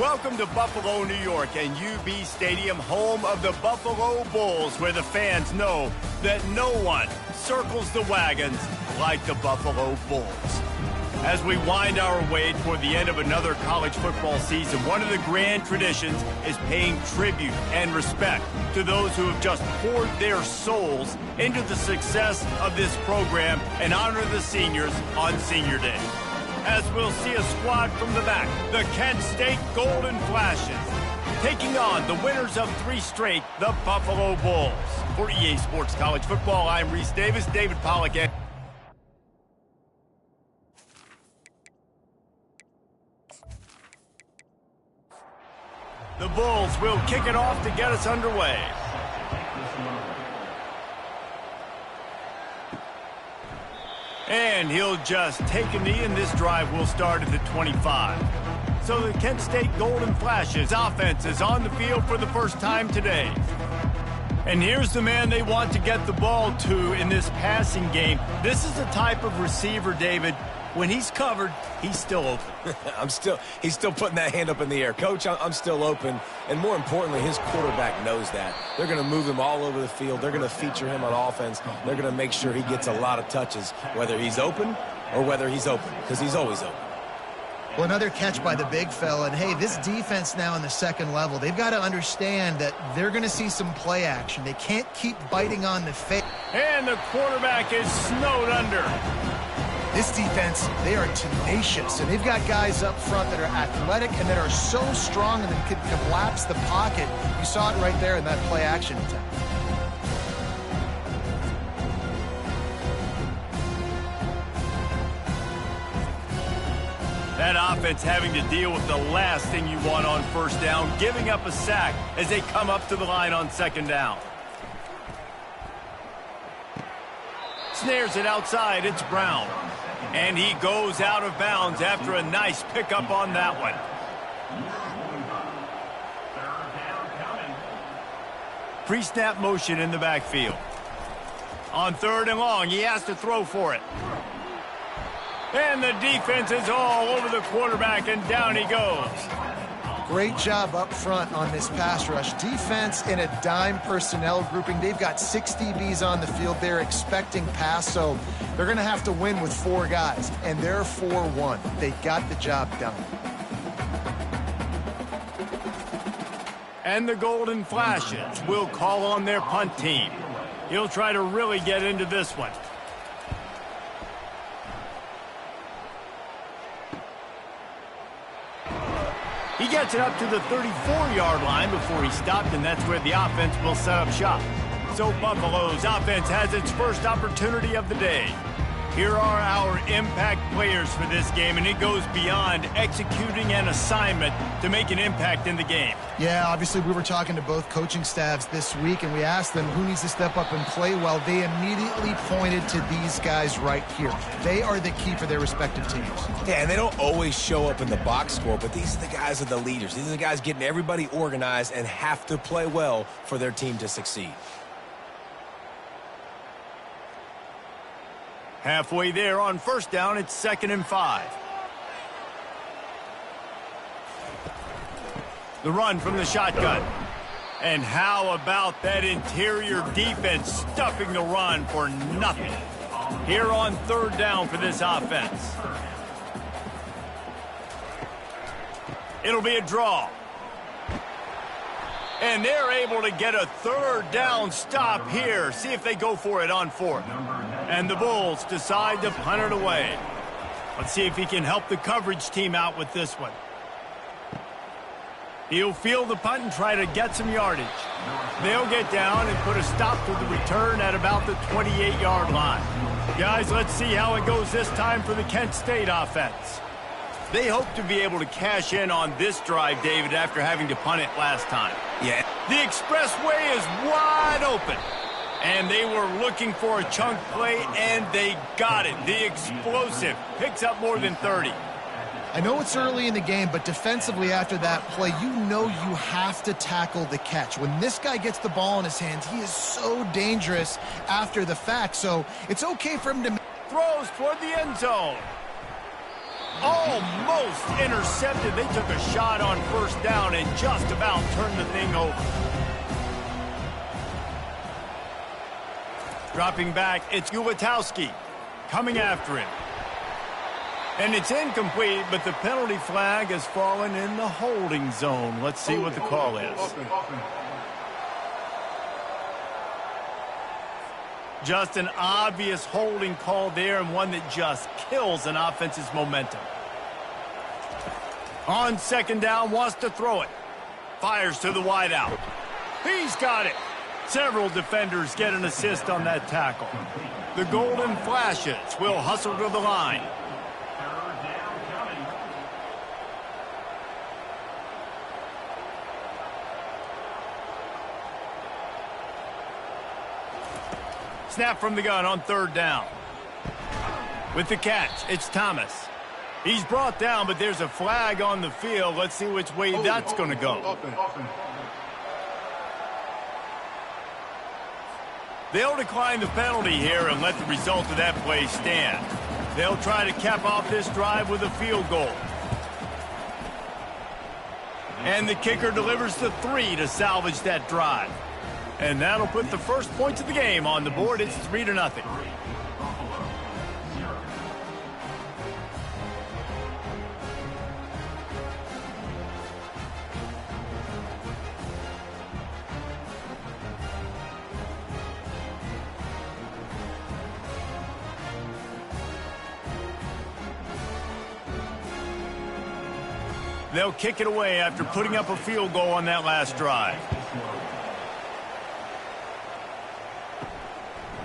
Welcome to Buffalo, New York, and UB Stadium, home of the Buffalo Bulls, where the fans know that no one circles the wagons like the Buffalo Bulls. As we wind our way toward the end of another college football season, one of the grand traditions is paying tribute and respect to those who have just poured their souls into the success of this program and honor the seniors on Senior Day. As we'll see a squad from the back, the Kent State Golden Flashes, taking on the winners of 3 straight, the Buffalo Bulls. For EA Sports College Football, I'm Reese Davis, David Pollack. The Bulls will kick it off to get us underway. And he'll just take a knee, and this drive will start at the 25. So the Kent State Golden Flashes offense is on the field for the first time today. And here's the man they want to get the ball to in this passing game. This is the type of receiver, David, when he's covered, he's still open. He's still putting that hand up in the air. Coach, I'm still open. And more importantly, his quarterback knows that. They're going to move him all over the field. They're going to feature him on offense. They're going to make sure he gets a lot of touches, whether he's open or whether he's open, because he's always open. Well, another catch by the big fella. And, hey, this defense now in the second level, they've got to understand that they're going to see some play action. They can't keep biting on the face. And the quarterback is snowed under. This defense, they are tenacious, and they've got guys up front that are athletic and that are so strong and that can collapse the pocket. You saw it right there in that play action attempt. That offense having to deal with the last thing you want on first down, giving up a sack as they come up to the line on second down. Snares it outside, it's Brown. And he goes out of bounds after a nice pickup on that one. Pre-snap motion in the backfield. On 3rd and long, he has to throw for it. And the defense is all over the quarterback, and down he goes. Great job up front on this pass rush. Defense in a dime personnel grouping. They've got 6 DBs on the field. They're expecting pass, so they're going to have to win with 4 guys, and they're 4-1. They got the job done. And the Golden Flashes will call on their punt team. He'll try to really get into this one. He gets it up to the 34-yard line before he stopped, and that's where the offense will set up shop. So Buffalo's offense has its first opportunity of the day. Here are our impact players for this game, and it goes beyond executing an assignment to make an impact in the game. Yeah, obviously we were talking to both coaching staffs this week, and we asked them who needs to step up and play well. They immediately pointed to these guys right here. They are the key for their respective teams. Yeah, and they don't always show up in the box score, but these are the guys that are the leaders. These are the guys getting everybody organized and have to play well for their team to succeed. Halfway there on first down, it's 2nd and 5. The run from the shotgun. And how about that interior defense stuffing the run for nothing? Here on 3rd down for this offense. It'll be a draw. And they're able to get a 3rd down stop here. See if they go for it on 4th. And the Bulls decide to punt it away. Let's see if he can help the coverage team out with this one. He'll field the punt and try to get some yardage. They'll get down and put a stop to the return at about the 28-yard line. Guys, let's see how it goes this time for the Kent State offense. They hope to be able to cash in on this drive, David, after having to punt it last time. Yeah. The expressway is wide open. And they were looking for a chunk play, and they got it. The explosive picks up more than 30. I know it's early in the game, but defensively after that play, you know you have to tackle the catch. When this guy gets the ball in his hands, he is so dangerous after the fact. So it's okay for him to... Throws toward the end zone. Almost intercepted. They took a shot on first down and just about turned the thing over. Dropping back, it's Ulatowski coming after him. And it's incomplete, but the penalty flag has fallen in the holding zone. Let's see what the call is. Just an obvious holding call there, and one that just kills an offense's momentum. On second down, wants to throw it. Fires to the wideout. He's got it. Several defenders get an assist on that tackle. The Golden Flashes will hustle to the line. Snap from the gun on third down. With the catch, it's Thomas. He's brought down, but there's a flag on the field. Let's see which way that's going to go. They'll decline the penalty here and let the result of that play stand. They'll try to cap off this drive with a field goal. And the kicker delivers the 3 to salvage that drive. And that'll put the first points of the game on the board. It's 3-0. They'll kick it away after putting up a field goal on that last drive.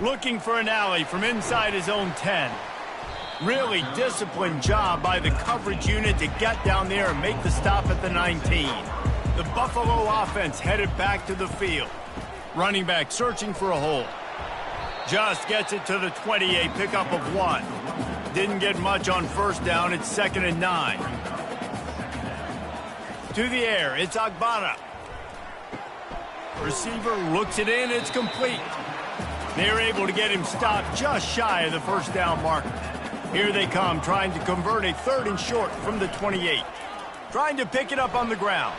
Looking for an alley from inside his own 10. Really disciplined job by the coverage unit to get down there and make the stop at the 19. The Buffalo offense headed back to the field. Running back searching for a hole. Just gets it to the 28, pickup of 1. Didn't get much on first down. It's 2nd and 9. To the air, it's Agbana. Receiver looks it in, it's complete. They're able to get him stopped just shy of the first down marker. Here they come, trying to convert a 3rd and short from the 28. Trying to pick it up on the ground.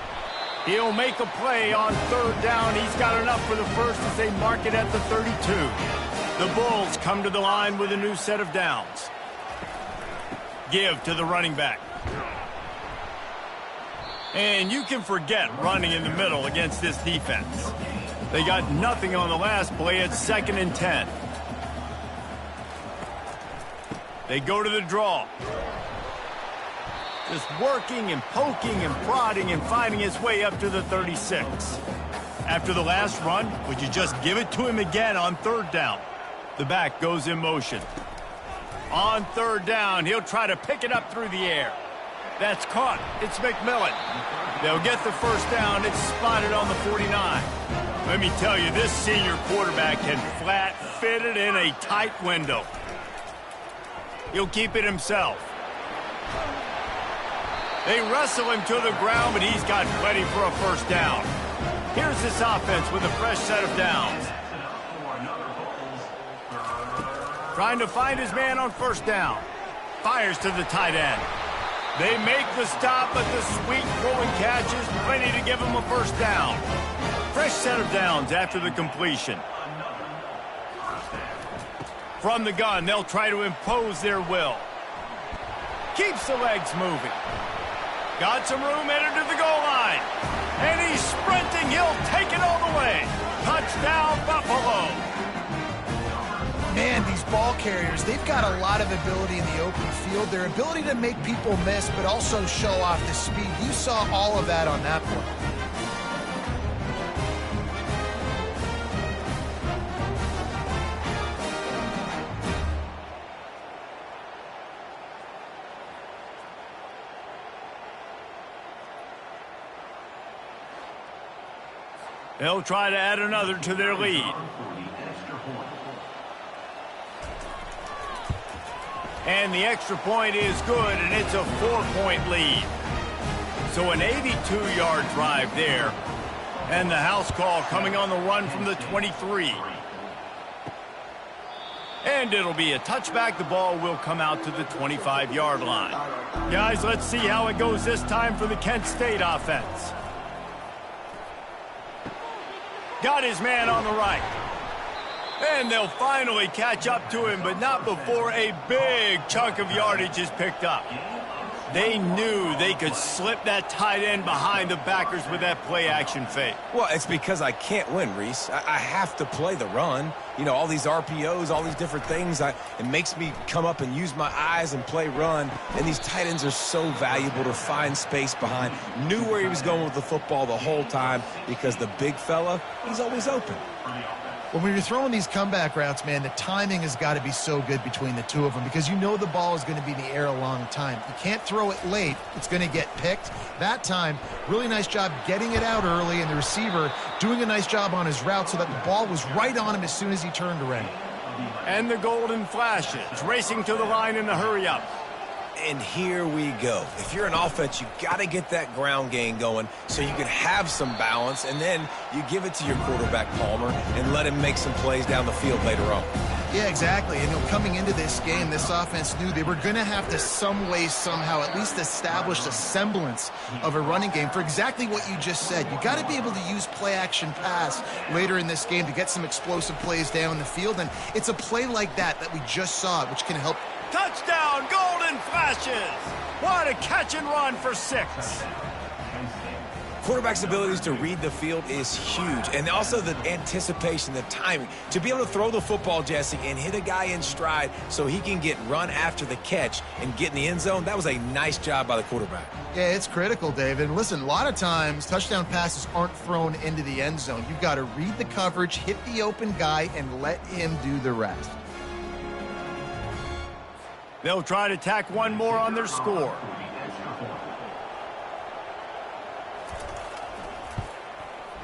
He'll make a play on 3rd down. He's got enough for the first as they mark it at the 32. The Bulls come to the line with a new set of downs. Give to the running back. And you can forget running in the middle against this defense. They got nothing on the last play. It's 2nd and 10. They go to the draw. Just working and poking and prodding and finding his way up to the 36. After the last run, would you just give it to him again on 3rd down? The back goes in motion. On 3rd down, he'll try to pick it up through the air. That's caught. It's McMillan. They'll get the first down. It's spotted on the 49. Let me tell you, this senior quarterback can flat fit it in a tight window. He'll keep it himself. They wrestle him to the ground, but he's got plenty for a first down. Here's this offense with a fresh set of downs. Trying to find his man on first down. Fires to the tight end. They make the stop, but the sweet throwing catch is plenty to give him a first down. Fresh set of downs after the completion. From the gun, they'll try to impose their will. Keeps the legs moving. Got some room, headed to the goal line. And he's sprinting. He'll take it all the way. Touchdown, Buffalo. Man, these ball carriers, they've got a lot of ability in the open field. Their ability to make people miss, but also show off the speed. You saw all of that on that play. They'll try to add another to their lead. And the extra point is good, and it's a 4-point lead. So an 82-yard drive there. And the house call coming on the run from the 23. And it'll be a touchback. The ball will come out to the 25-yard line. Guys, let's see how it goes this time for the Kent State offense. Got his man on the right. And they'll finally catch up to him, but not before a big chunk of yardage is picked up. They knew they could slip that tight end behind the backers with that play-action fake. Well, it's because I can't win, Reese. I have to play the run. You know, all these RPOs, all these different things. It makes me come up and use my eyes and play run. And these tight ends are so valuable to find space behind. Knew where he was going with the football the whole time because the big fella, he's always open. Well, when you're throwing these comeback routes, man, the timing has got to be so good between the two of them because you know the ball is going to be in the air a long time. You can't throw it late. It's going to get picked. That time, really nice job getting it out early, and the receiver doing a nice job on his route so that the ball was right on him as soon as he turned around. And the golden flashes, racing to the line in a hurry-up. And here we go. If you're an offense, you got to get that ground game going so you can have some balance, and then you give it to your quarterback, Palmer, and let him make some plays down the field later on. Yeah, exactly. And coming into this game, this offense knew they were going to have to some way, somehow, at least establish a semblance of a running game for exactly what you just said. You got to be able to use play-action pass later in this game to get some explosive plays down the field, and it's a play like that we just saw, which can help. Touchdown, golden flashes. What a catch and run for 6. Quarterback's abilities to read the field is huge, and also the anticipation, the timing. To be able to throw the football, Jesse, and hit a guy in stride so he can get run after the catch and get in the end zone, that was a nice job by the quarterback. Yeah, it's critical, David. And listen, a lot of times touchdown passes aren't thrown into the end zone. You've got to read the coverage, hit the open guy, and let him do the rest. They'll try to tack one more on their score.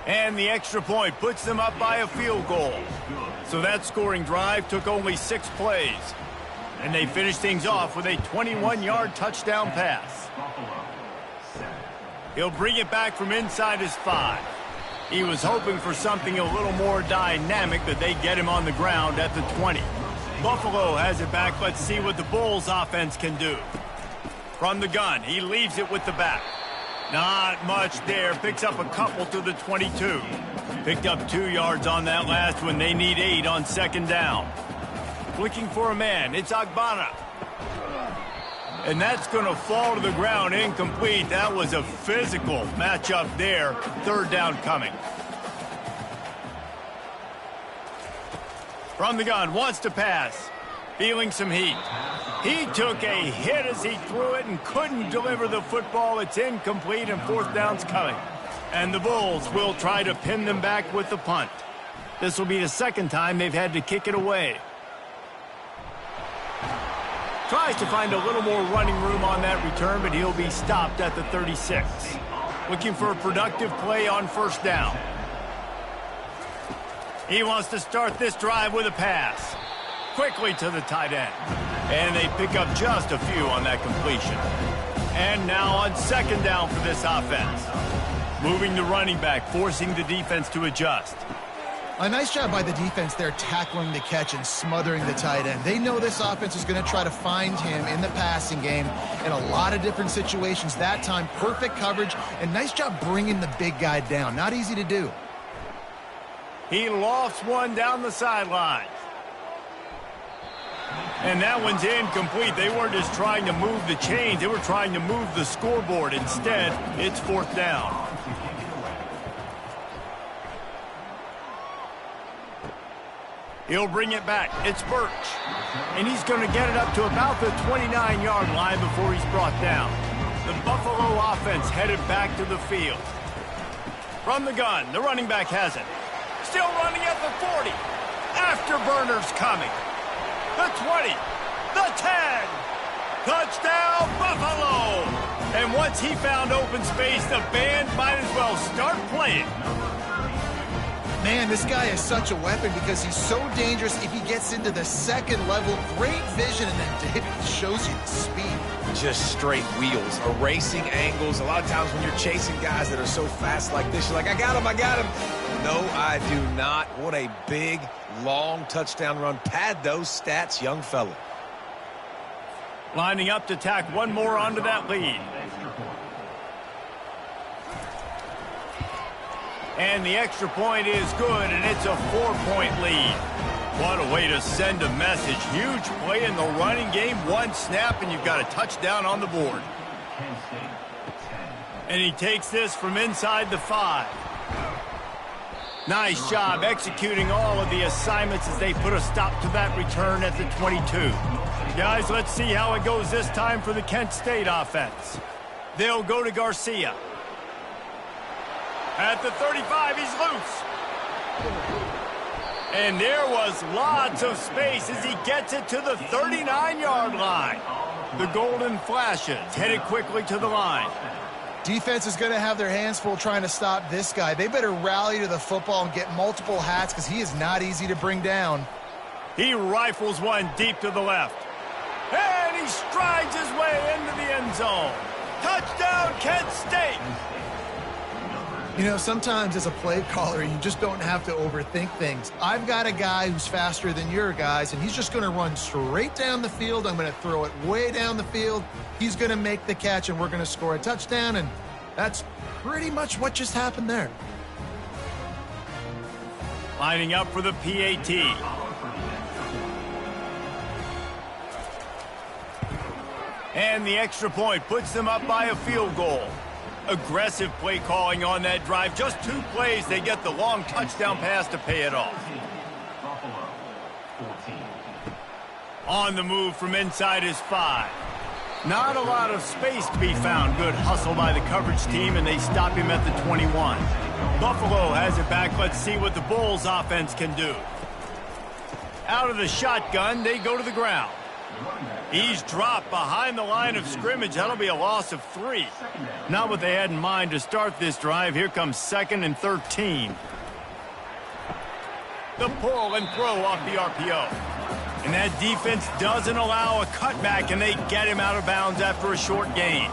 And the extra point puts them up by a field goal. So that scoring drive took only 6 plays. And they finished things off with a 21-yard touchdown pass. He'll bring it back from inside his 5. He was hoping for something a little more dynamic, but they get him on the ground at the 20. Buffalo has it back. Let's see what the Bulls offense can do. From the gun, he leaves it with the back. Not much there. Picks up a couple to the 22. Picked up 2 yards on that last one. They need 8 on second down. Looking for a man. It's Agbana. And that's going to fall to the ground incomplete. That was a physical matchup there. Third down coming. From the gun, wants to pass. Feeling some heat. He took a hit as he threw it and couldn't deliver the football. It's incomplete and fourth down's coming. And the Bulls will try to pin them back with the punt. This will be the second time they've had to kick it away. Tries to find a little more running room on that return, but he'll be stopped at the 36. Looking for a productive play on first down. He wants to start this drive with a pass. Quickly to the tight end. And they pick up just a few on that completion. And now on second down for this offense. Moving the running back, forcing the defense to adjust. A nice job by the defense there tackling the catch and smothering the tight end. They know this offense is going to try to find him in the passing game in a lot of different situations. That time, perfect coverage and nice job bringing the big guy down. Not easy to do. He lofts one down the sideline. And that one's incomplete. They weren't just trying to move the chains. They were trying to move the scoreboard. Instead, it's fourth down. He'll bring it back. It's Birch. And he's going to get it up to about the 29-yard line before he's brought down. The Buffalo offense headed back to the field. From the gun, the running back has it. Still running at the 40. Afterburners coming. The 20. The 10. Touchdown, Buffalo. And once he found open space, the band might as well start playing. Man, this guy is such a weapon because he's so dangerous if he gets into the second level. Great vision, and then David shows you the speed. Just straight wheels, erasing angles. A lot of times when you're chasing guys that are so fast like this, you're like, I got him, I got him. No, I do not. What a big, long touchdown run. Pad those stats, young fella. Lining up to tack one more onto that lead. And the extra point is good, and it's a 4-point lead. What a way to send a message. Huge play in the running game. One snap, and you've got a touchdown on the board. And he takes this from inside the 5. Nice job executing all of the assignments as they put a stop to that return at the 22. Guys, let's see how it goes this time for the Kent State offense. They'll go to Garcia. At the 35, he's loose. And there was lots of space as he gets it to the 39-yard line. The Golden Flashes headed quickly to the line. Defense is going to have their hands full trying to stop this guy. They better rally to the football and get multiple hats because he is not easy to bring down. He rifles one deep to the left. And he strides his way into the end zone. Touchdown, Kent State! You know, sometimes as a play caller, you just don't have to overthink things. I've got a guy who's faster than your guys, and he's just going to run straight down the field. I'm going to throw it way down the field. He's going to make the catch, and we're going to score a touchdown, and that's pretty much what just happened there. Lining up for the PAT. And the extra point puts them up by a field goal. Aggressive play calling on that drive. Just 2 plays, they get the long touchdown pass to pay it off. On the move from inside his 5. Not a lot of space to be found. Good hustle by the coverage team, and they stop him at the 21. Buffalo has it back. Let's see what the Bulls offense can do. Out of the shotgun, they go to the ground. He's dropped behind the line of scrimmage. That'll be a loss of 3. Not what they had in mind to start this drive. Here comes 2nd and 13. The pull and throw off the RPO. And that defense doesn't allow a cutback, and they get him out of bounds after a short gain.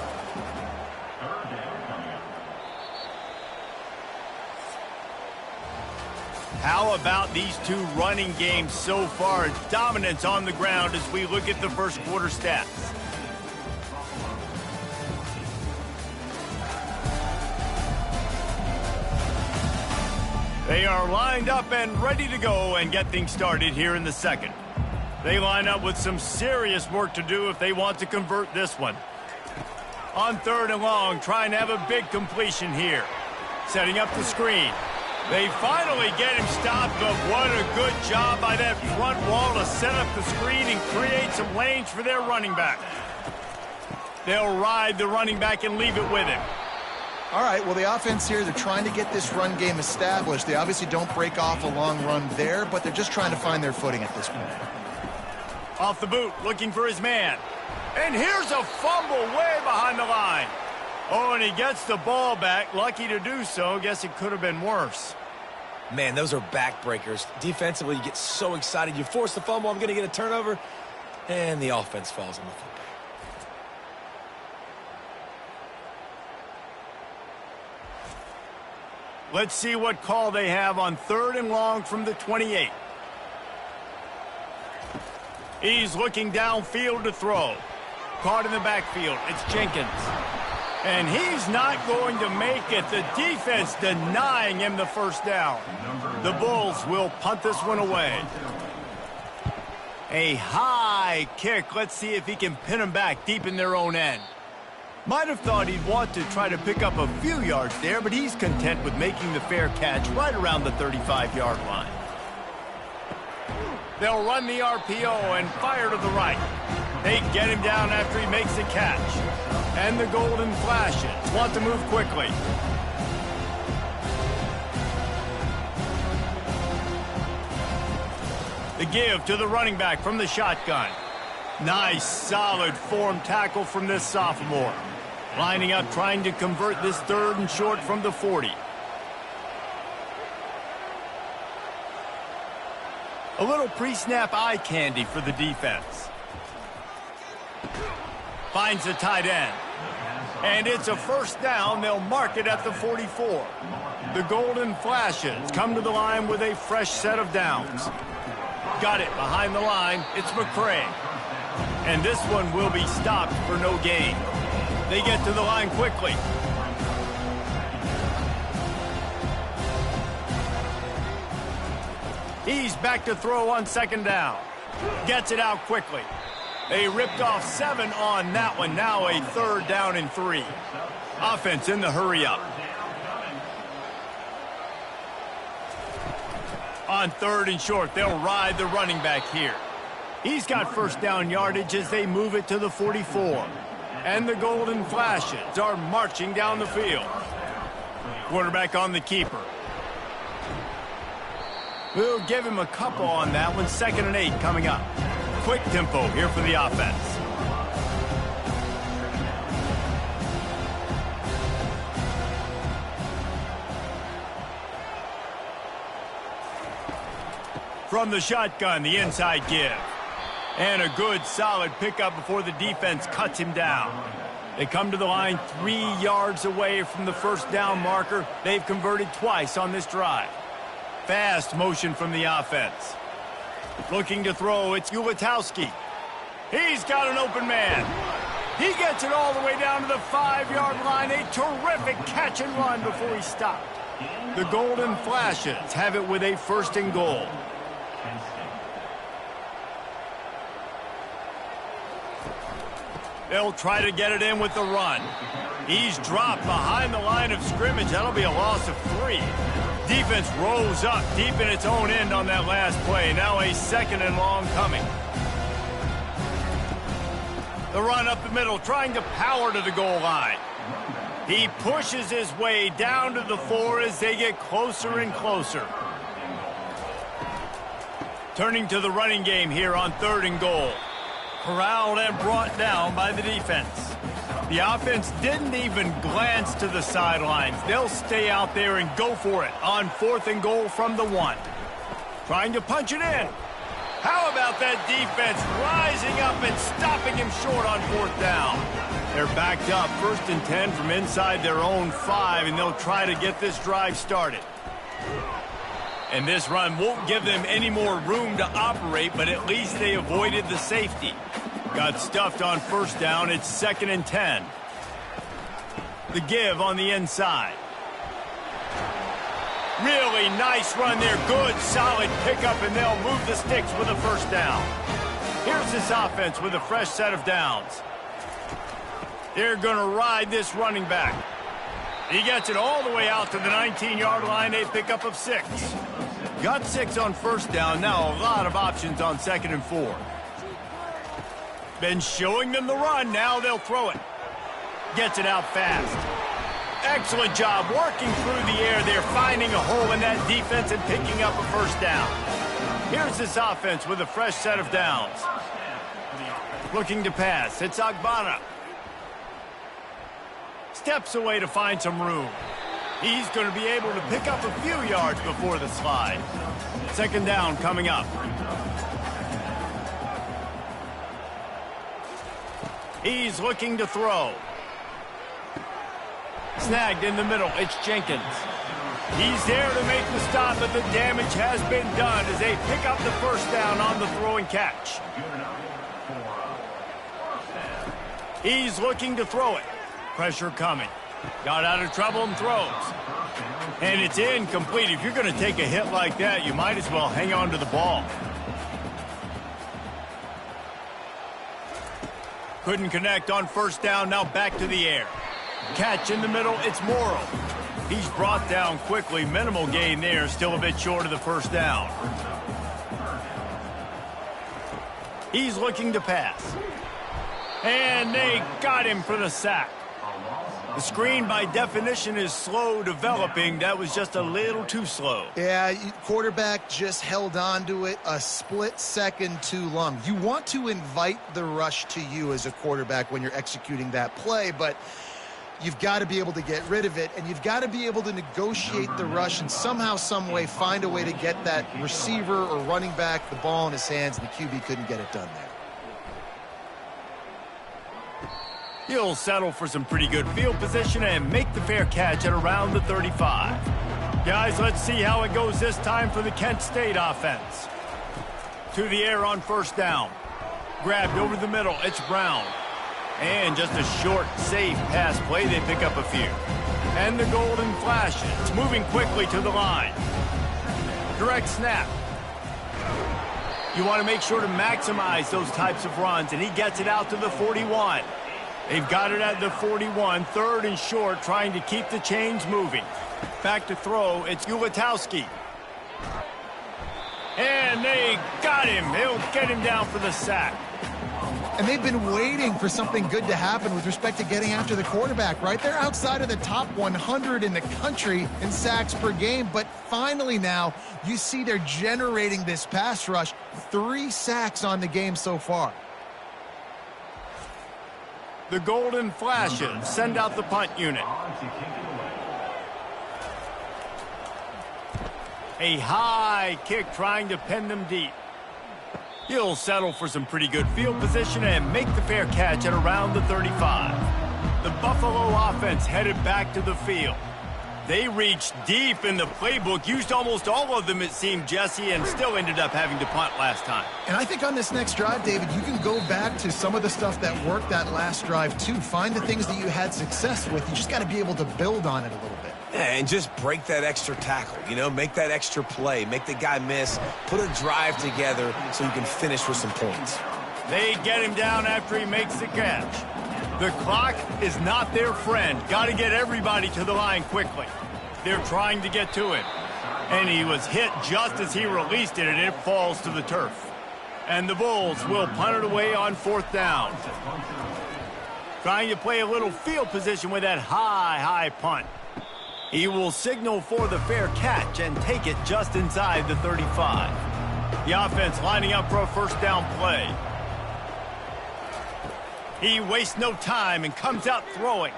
How about these 2 running games so far? Dominance on the ground as we look at the first quarter stats. They are lined up and ready to go and get things started here in the second. They line up with some serious work to do if they want to convert this one. On 3rd and long, trying to have a big completion here. Setting up the screen. They finally get him stopped, but what a good job by that front wall to set up the screen and create some lanes for their running back. They'll ride the running back and leave it with him. All right, well, the offense here, they're trying to get this run game established. They obviously don't break off a long run there, but they're just trying to find their footing at this point. Off the boot, looking for his man. And here's a fumble way behind the line. Oh, and he gets the ball back. Lucky to do so. Guess it could have been worse. Man, those are backbreakers. Defensively, you get so excited. You force the fumble, I'm going to get a turnover, and the offense falls on the football. Let's see what call they have on 3rd and long from the 28. He's looking downfield to throw. Caught in the backfield. It's Jenkins. And he's not going to make it. The defense denying him the first down. The Bulls will punt this one away. A high kick. Let's see if he can pin him back deep in their own end. Might have thought he'd want to try to pick up a few yards there, but he's content with making the fair catch right around the 35-yard line. They'll run the RPO and fire to the right. They get him down after he makes the catch. And the Golden Flashes want to move quickly. The give to the running back from the shotgun. Nice, solid form tackle from this sophomore. Lining up, trying to convert this 3rd and short from the 40. A little pre-snap eye candy for the defense. Finds the tight end. And it's a first down. They'll mark it at the 44. The Golden Flashes come to the line with a fresh set of downs. Got it behind the line. It's McCray. And this one will be stopped for no gain. They get to the line quickly. He's back to throw on second down. Gets it out quickly. They ripped off 7 on that one. Now a 3rd down and 3. Offense in the hurry up. On 3rd and short, they'll ride the running back here. He's got first down yardage as they move it to the 44. And the Golden Flashes are marching down the field. Quarterback on the keeper. We'll give him a couple on that one. 2nd and 8 coming up. Quick tempo here for the offense. From the shotgun, the inside give. And a good, solid pickup before the defense cuts him down. They come to the line 3 yards away from the first down marker. They've converted twice on this drive. Fast motion from the offense. Looking to throw, it's Ulatowski. He's got an open man. He gets it all the way down to the 5-yard line. A terrific catch and run before he stopped. The Golden Flashes have it with a 1st and goal. They'll try to get it in with the run. He's dropped behind the line of scrimmage. That'll be a loss of 3. Defense rolls up deep in its own end on that last play. Now a 2nd and long coming. The run up the middle, trying to power to the goal line. He pushes his way down to the 4 as they get closer and closer. Turning to the running game here on 3rd and goal. Corralled and brought down by the defense. The offense didn't even glance to the sidelines. They'll stay out there and go for it on 4th and goal from the 1. Trying to punch it in. How about that defense rising up and stopping him short on 4th down? They're backed up 1st and 10 from inside their own 5, and they'll try to get this drive started. And this run won't give them any more room to operate, but at least they avoided the safety. Got stuffed on 1st down. It's 2nd and 10. The give on the inside. Really nice run there. Good, solid pickup, and they'll move the sticks with a 1st down. Here's this offense with a fresh set of downs. They're going to ride this running back. He gets it all the way out to the 19-yard line. A pickup of 6. Got 6 on 1st down. Now a lot of options on 2nd and 4. Been showing them the run. Now they'll throw it. Gets it out fast. Excellent job working through the air there, finding a hole in that defense and picking up a 1st down. Here's this offense with a fresh set of downs. Looking to pass. It's Agbana. Steps away to find some room. He's going to be able to pick up a few yards before the slide. 2nd down coming up. He's looking to throw. Snagged in the middle. It's Jenkins. He's there to make the stop, but the damage has been done as they pick up the 1st down on the throw and catch. He's looking to throw it. Pressure coming. Got out of trouble and throws. And it's incomplete. If you're going to take a hit like that, you might as well hang on to the ball. Couldn't connect on 1st down. Now back to the air. Catch in the middle. It's Morrow. He's brought down quickly. Minimal gain there. Still a bit short of the 1st down. He's looking to pass. And they got him for the sack. The screen, by definition, is slow developing. That was just a little too slow. Yeah, quarterback just held on to it a split second too long. You want to invite the rush to you as a quarterback when you're executing that play, but you've got to be able to get rid of it, and you've got to be able to negotiate the rush and somehow, some way, find a way to get that receiver or running back the ball in his hands, and the QB couldn't get it done there. He'll settle for some pretty good field position and make the fair catch at around the 35. Guys, let's see how it goes this time for the Kent State offense. To the air on first down. Grabbed over the middle. It's Brown. And just a short, safe pass play. They pick up a few. And the golden flashes. Moving quickly to the line. Direct snap. You want to make sure to maximize those types of runs, and he gets it out to the 41. They've got it at the 41, third and short, trying to keep the chains moving. Back to throw, it's Ulatowski. And they got him. They'll get him down for the sack. And they've been waiting for something good to happen with respect to getting after the quarterback, right? They're outside of the top 100 in the country in sacks per game, but finally now you see they're generating this pass rush. 3 sacks on the game so far. The golden flashes send out the punt unit. A high kick trying to pin them deep. He'll settle for some pretty good field position and make the fair catch at around the 35. The Buffalo offense headed back to the field. They reached deep in the playbook, used almost all of them, it seemed, Jesse, and still ended up having to punt last time. And I think on this next drive, David, you can go back to some of the stuff that worked that last drive, too. Find the things that you had success with. You just got to be able to build on it a little bit. Yeah, and just break that extra tackle, you know, make that extra play, make the guy miss, put a drive together so you can finish with some points. They get him down after he makes the catch. The clock is not their friend. Got to get everybody to the line quickly. They're trying to get to him. And he was hit just as he released it, and it falls to the turf. And the Bulls will punt it away on fourth down. Trying to play a little field position with that high punt. He will signal for the fair catch and take it just inside the 35. The offense lining up for a first down play. He wastes no time and comes out throwing.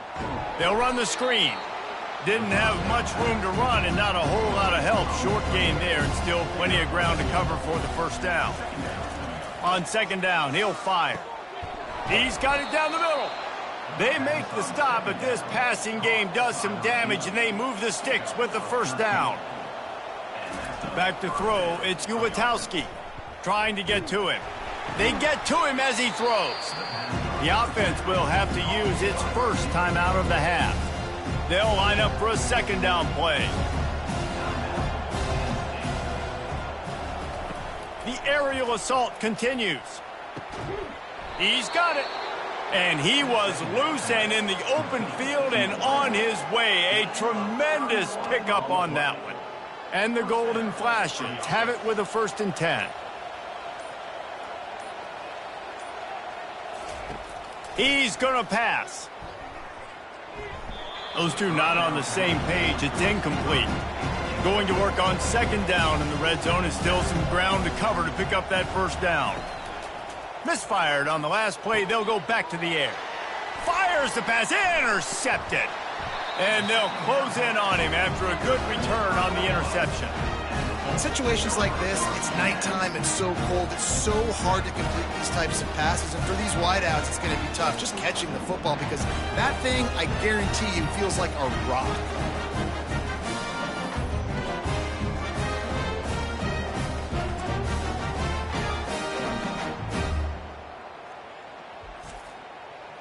They'll run the screen. Didn't have much room to run and not a whole lot of help. Short gain there and still plenty of ground to cover for the first down. On second down, he'll fire. He's got it down the middle. They make the stop, but this passing game does some damage, and they move the sticks with the first down. Back to throw, it's Ulatowski trying to get to him. They get to him as he throws. The offense will have to use its first timeout of the half. They'll line up for a second down play. The aerial assault continues. He's got it. And he was loose and in the open field and on his way. A tremendous pickup on that one. And the golden flashes have it with a 1st and 10. He's going to pass. Those two not on the same page. It's incomplete. Going to work on second down, and the red zone is still some ground to cover to pick up that first down. Misfired on the last play. They'll go back to the air. Fires the pass. Intercepted. And they'll close in on him after a good return on the interception. In situations like this, it's nighttime, it's so cold, it's so hard to complete these types of passes, and for these wideouts, it's going to be tough just catching the football because that thing, I guarantee you, feels like a rock.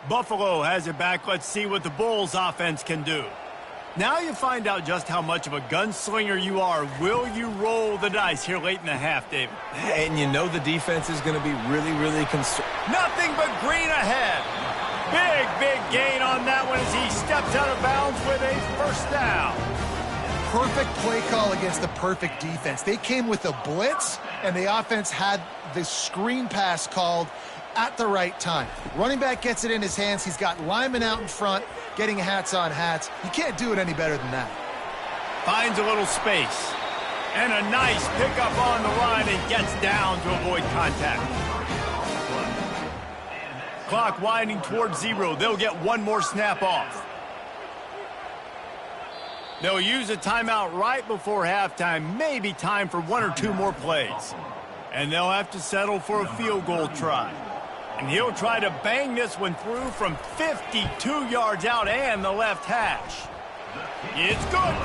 Buffalo has it back. Let's see what the Bulls offense can do. Now you find out just how much of a gunslinger you are. Will you roll the dice here late in the half, David? And you know the defense is going to be really concerned. Nothing but green ahead. Big gain on that one as he steps out of bounds with a first down. Perfect play call against the perfect defense. They came with a blitz, and the offense had the screen pass called at the right time. Running back gets it in his hands. He's got linemen out in front, getting hats on hats. You can't do it any better than that. Finds a little space. And a nice pickup on the line and gets down to avoid contact. Clock winding towards 0. They'll get one more snap off. They'll use a timeout right before halftime. Maybe time for 1 or 2 more plays. And they'll have to settle for a field goal try. And he'll try to bang this one through from 52 yards out and the left hash. It's good.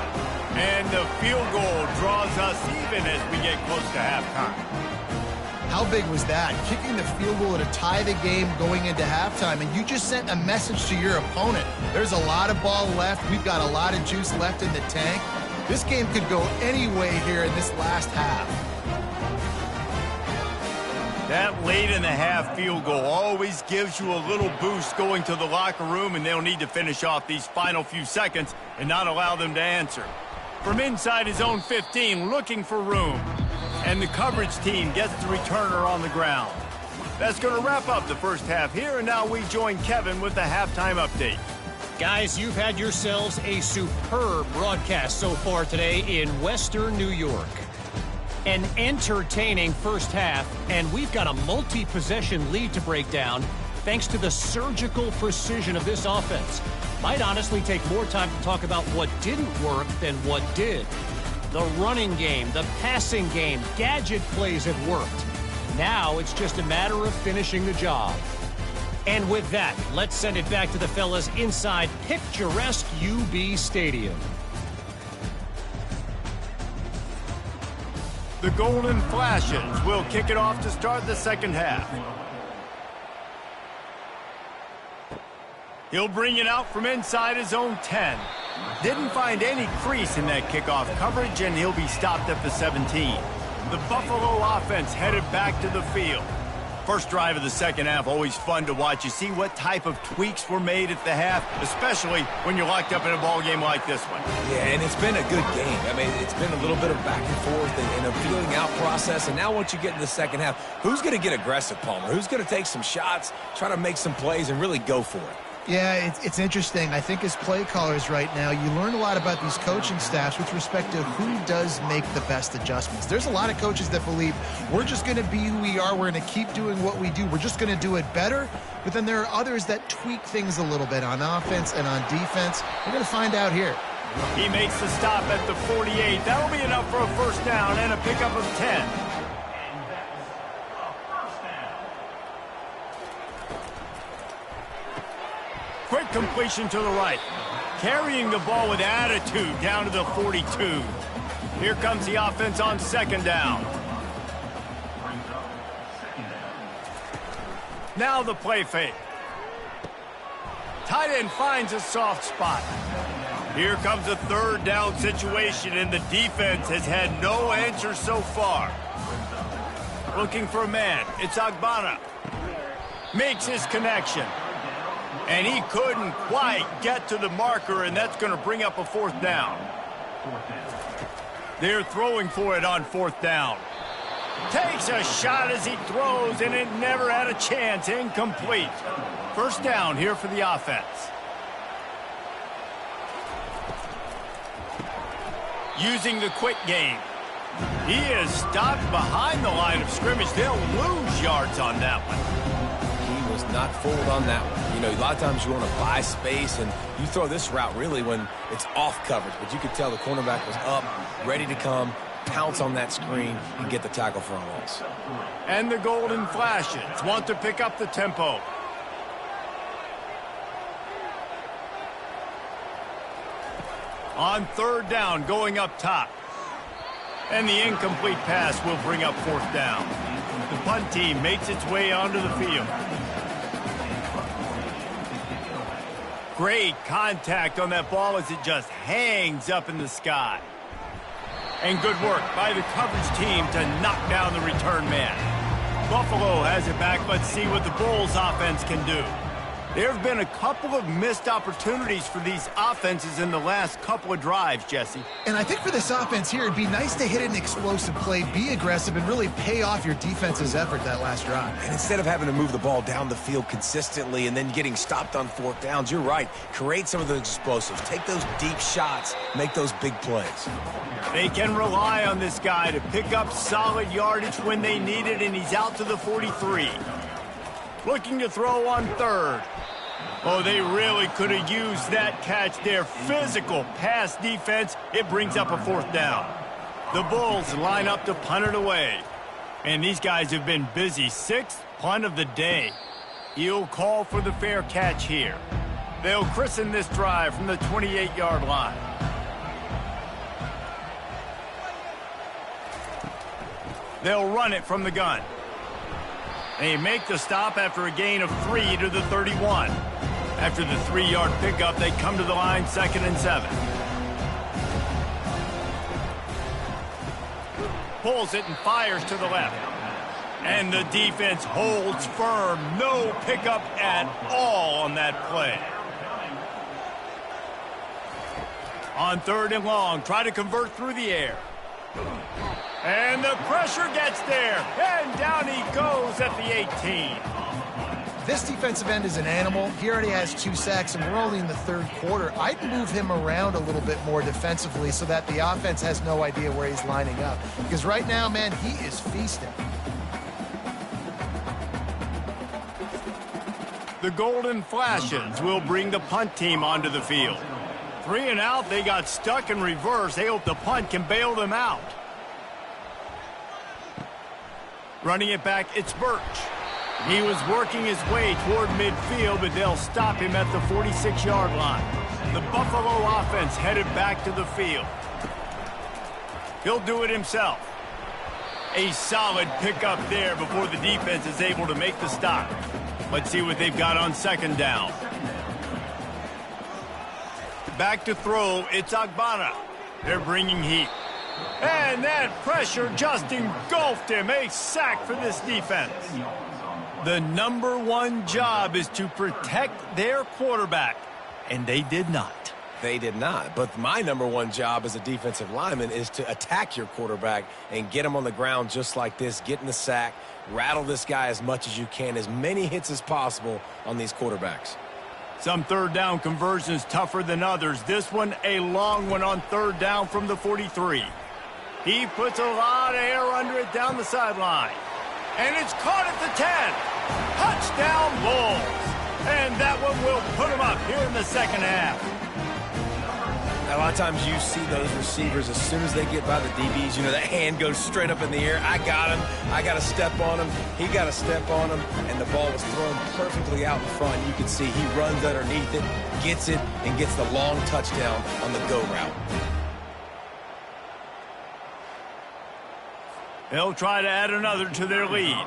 And the field goal draws us even as we get close to halftime. How big was that? Kicking the field goal to tie the game going into halftime, and you just sent a message to your opponent. There's a lot of ball left. We've got a lot of juice left in the tank. This game could go any way here in this last half. That late in the half field goal always gives you a little boost going to the locker room, and they'll need to finish off these final few seconds and not allow them to answer. From inside his own 15, looking for room. And the coverage team gets the returner on the ground. That's going to wrap up the first half here, and now we join Kevin with the halftime update. Guys, you've had yourselves a superb broadcast so far today in Western New York. An entertaining first half, and we've got a multi-possession lead to break down thanks to the surgical precision of this offense. Might honestly take more time to talk about what didn't work than what did. The running game, the passing game, gadget plays have worked. Now it's just a matter of finishing the job. And with that, let's send it back to the fellas inside picturesque UB Stadium. The Golden Flashes will kick it off to start the second half. He'll bring it out from inside his own 10. Didn't find any crease in that kickoff coverage, and he'll be stopped at the 17. The Buffalo offense headed back to the field. First drive of the second half, always fun to watch. You see what type of tweaks were made at the half, especially when you're locked up in a ball game like this one. Yeah, and it's been a good game. I mean, it's been a little bit of back and forth and a feeling out process. And now once you get in the second half, who's going to get aggressive, Palmer? Who's going to take some shots, try to make some plays, and really go for it? Yeah, it's interesting. I think as play callers right now, you learn a lot about these coaching staffs with respect to who does make the best adjustments. There's a lot of coaches that believe we're just going to be who we are. We're going to keep doing what we do. We're just going to do it better. But then there are others that tweak things a little bit on offense and on defense. We're going to find out here. He makes the stop at the 48. That'll be enough for a first down and a pickup of 10. Quick completion to the right. Carrying the ball with attitude down to the 42. Here comes the offense on second down. Now the play fake. Tight end finds a soft spot. Here comes a third down situation, and the defense has had no answer so far. Looking for a man. It's Agbana. Makes his connection. And he couldn't quite get to the marker, and that's going to bring up a fourth down. They're throwing for it on fourth down. Takes a shot as he throws, and it never had a chance. Incomplete. First down here for the offense. Using the quick game. He is stopped behind the line of scrimmage. They'll lose yards on that one. Not fooled on that one. You know, a lot of times you want to buy space, and you throw this route really when it's off coverage. But you could tell the cornerback was up, ready to come, pounce on that screen, and get the tackle for a loss. And the Golden Flashes want to pick up the tempo. On third down, going up top. And the incomplete pass will bring up fourth down. The punt team makes its way onto the field. Great contact on that ball as it just hangs up in the sky. And good work by the coverage team to knock down the return man. Buffalo has it back. Let's see what the Bulls offense can do. There have been a couple of missed opportunities for these offenses in the last couple of drives, Jesse. And I think for this offense here, it'd be nice to hit an explosive play, be aggressive, and really pay off your defense's effort that last drive. And instead of having to move the ball down the field consistently and then getting stopped on fourth downs, you're right. Create some of those explosives. Take those deep shots. Make those big plays. They can rely on this guy to pick up solid yardage when they need it, and he's out to the 43. Looking to throw on third. Oh, they really could have used that catch there. Physical pass defense. It brings up a fourth down. The Bulls line up to punt it away. And these guys have been busy. Sixth punt of the day. He'll call for the fair catch here. They'll christen this drive from the 28-yard line. They'll run it from the gun. They make the stop after a gain of 3 to the 31. After the 3-yard pickup, they come to the line 2nd and 7. Pulls it and fires to the left. And the defense holds firm. No pickup at all on that play. On 3rd and long, try to convert through the air. And the pressure gets there. And down he goes at the 18. This defensive end is an animal. He already has 2 sacks, and we're only in the 3rd quarter. I'd move him around a little bit more defensively so that the offense has no idea where he's lining up. Because right now, man, he is feasting. The Golden Flashes will bring the punt team onto the field. 3 and out, they got stuck in reverse. They hope the punt can bail them out. Running it back, it's Birch. He was working his way toward midfield, but they'll stop him at the 46-yard line. The Buffalo offense headed back to the field. He'll do it himself. A solid pickup there before the defense is able to make the stop. Let's see what they've got on 2nd down. Back to throw, it's Agbana. They're bringing heat. And that pressure just engulfed him. A sack for this defense. The #1 job is to protect their quarterback, and they did not. They did not. But my #1 job as a defensive lineman is to attack your quarterback and get him on the ground just like this, get in the sack, rattle this guy as much as you can, as many hits as possible on these quarterbacks. Some 3rd down conversions tougher than others. This one, a long one on 3rd down from the 43. He puts a lot of air under it down the sideline. And it's caught at the 10. Touchdown Bulls. And that one will put them up here in the 2nd half. A lot of times you see those receivers, as soon as they get by the DBs, you know, that hand goes straight up in the air. I got him. I got to step on him. He got to step on him. And the ball was thrown perfectly out in front. You can see he runs underneath it, gets it, and gets the long touchdown on the go route. They'll try to add another to their lead.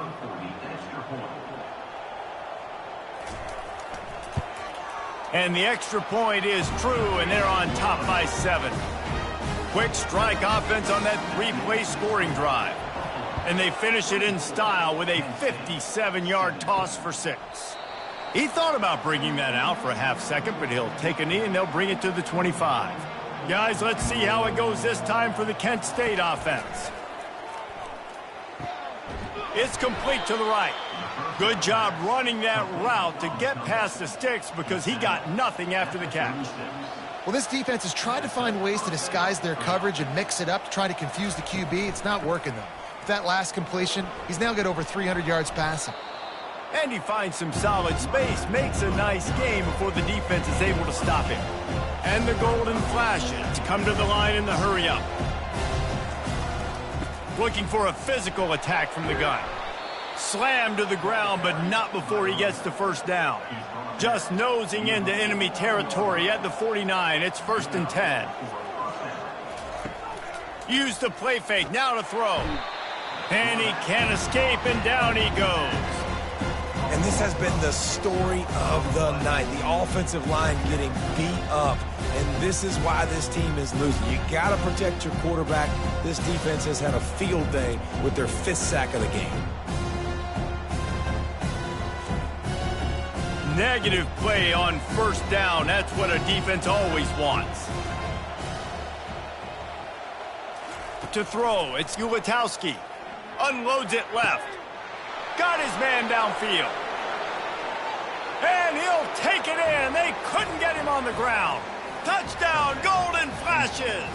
And the extra point is true, and they're on top by 7. Quick strike offense on that 3-play scoring drive. And they finish it in style with a 57-yard toss for 6. He thought about bringing that out for a half second, but he'll take a knee and they'll bring it to the 25. Guys, let's see how it goes this time for the Kent State offense. It's complete to the right. Good job running that route to get past the sticks because he got nothing after the catch. Well, this defense has tried to find ways to disguise their coverage and mix it up to try to confuse the QB. It's not working, though. With that last completion, he's now got over 300 yards passing. And he finds some solid space, makes a nice game before the defense is able to stop him. And the Golden Flashes come to the line in the hurry-up. Looking for a physical attack from the gun. Slammed to the ground, but not before he gets the 1st down. Just nosing into enemy territory at the 49. It's 1st and 10. Use the play fake, now to throw. And he can't escape, and down he goes. And this has been the story of the night. The offensive line getting beat up. And this is why this team is losing. You got to protect your quarterback. This defense has had a field day with their 5th sack of the game. Negative play on 1st down. That's what a defense always wants. To throw, it's Ulatowski. Unloads it left. Got his man downfield. And he'll take it in. They couldn't get him on the ground. Touchdown, Golden Flashes.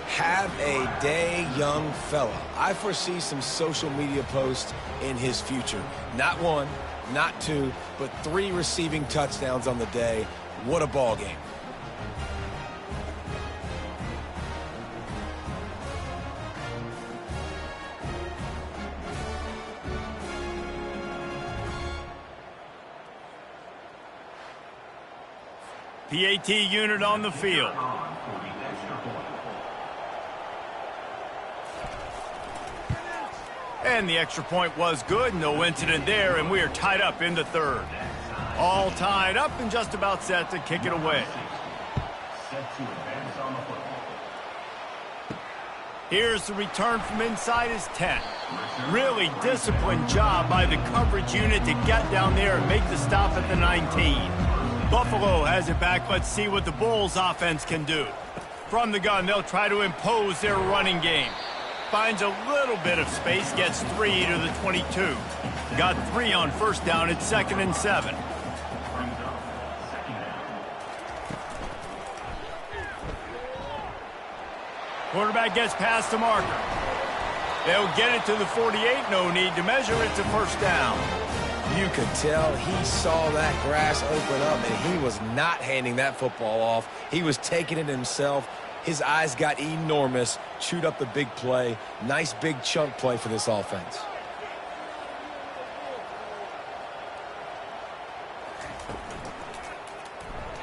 Have a day, young fella. I foresee some social media posts in his future. Not 1, not 2, but 3 receiving touchdowns on the day. What a ball game. PAT unit on the field. And the extra point was good. No incident there, and we are tied up in the third. All tied up and just about set to kick it away. Here's the return from inside his 10. Really disciplined job by the coverage unit to get down there and make the stop at the 19. Buffalo has it back. Let's see what the Bulls offense can do. From the gun, they'll try to impose their running game. Finds a little bit of space, gets 3 to the 22. Got 3 on first down. It's 2nd and 7. Quarterback gets past the marker. They'll get it to the 48. No need to measure it to first down. You could tell he saw that grass open up, and he was not handing that football off. He was taking it himself. His eyes got enormous, chewed up the big play. Nice big chunk play for this offense.